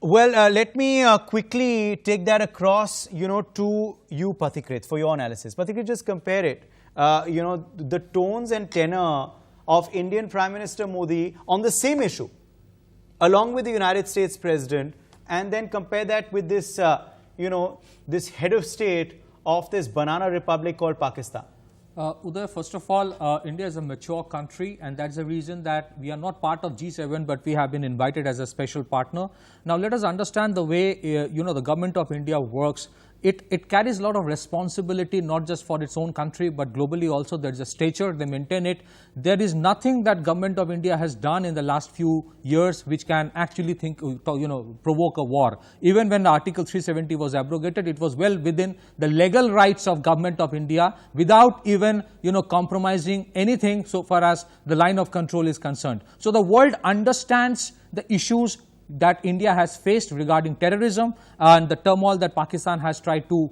Well, let me quickly take that across, to you, Pathikrit, for your analysis. Pathikrit, just compare it, the tones and tenor of Indian Prime Minister Modi on the same issue, along with the United States President, and then compare that with this, this head of state of this banana republic called Pakistan. Uday, first of all, India is a mature country, and that's the reason that we are not part of G7, but we have been invited as a special partner. Now, let us understand the way, the government of India works. It carries a lot of responsibility, not just for its own country, but globally also. There is a stature, they maintain it. There is nothing that government of India has done in the last few years which can actually provoke a war. Even when Article 370 was abrogated, it was well within the legal rights of government of India without even, compromising anything so far as the line of control is concerned. So the world understands the issues that India has faced regarding terrorism and the turmoil that Pakistan has tried to,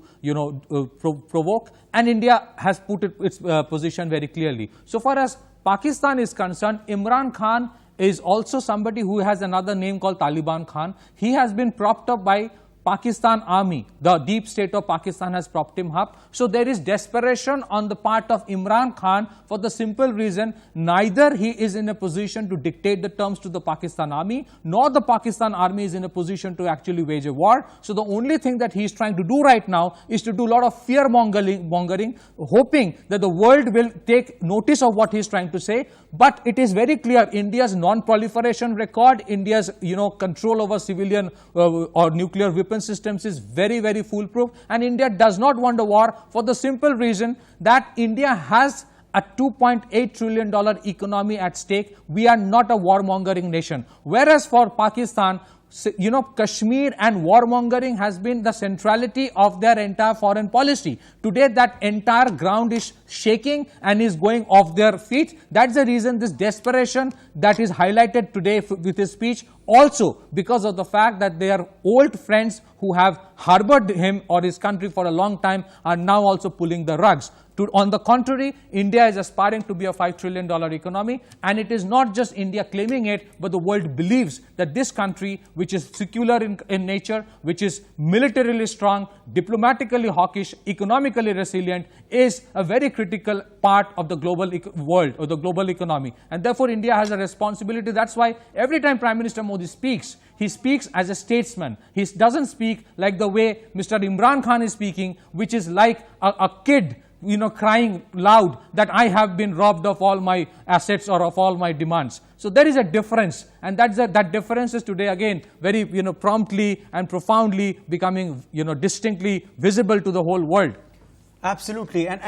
provoke, and India has put its position very clearly. So far as Pakistan is concerned, Imran Khan is also somebody who has another name called Taliban Khan. He has been propped up by Pakistan army. The deep state of Pakistan has propped him up. So there is desperation on the part of Imran Khan for the simple reason neither he is in a position to dictate the terms to the Pakistan army, nor the Pakistan army is in a position to actually wage a war. So the only thing that he is trying to do right now is to do a lot of fear mongering, hoping that the world will take notice of what he is trying to say. But it is very clear India's non-proliferation record, India's control over civilian or nuclear weapons systems is very, very foolproof, and India does not want a war for the simple reason that India has a $2.8 trillion economy at stake. We are not a warmongering nation. Whereas for Pakistan, Kashmir and warmongering has been the centrality of their entire foreign policy. Today, that entire ground is shaking and is going off their feet. That's the reason this desperation that is highlighted today with his speech, also because of the fact that they are old friends who have harbored him or his country for a long time are now also pulling the rugs. On the contrary, India is aspiring to be a $5 trillion economy, and it is not just India claiming it, but the world believes that this country, which is secular in nature, which is militarily strong, diplomatically hawkish, economically resilient, is a very critical part of the global world or the global economy. And therefore, India has a responsibility. That's why every time Prime Minister Modi speaks, he speaks as a statesman. He doesn't speak like the way Mr. Imran Khan is speaking, which is like a kid crying loud that I have been robbed of all my assets or of all my demands. So there is a difference, and that difference is today again very promptly and profoundly becoming distinctly visible to the whole world. Absolutely. And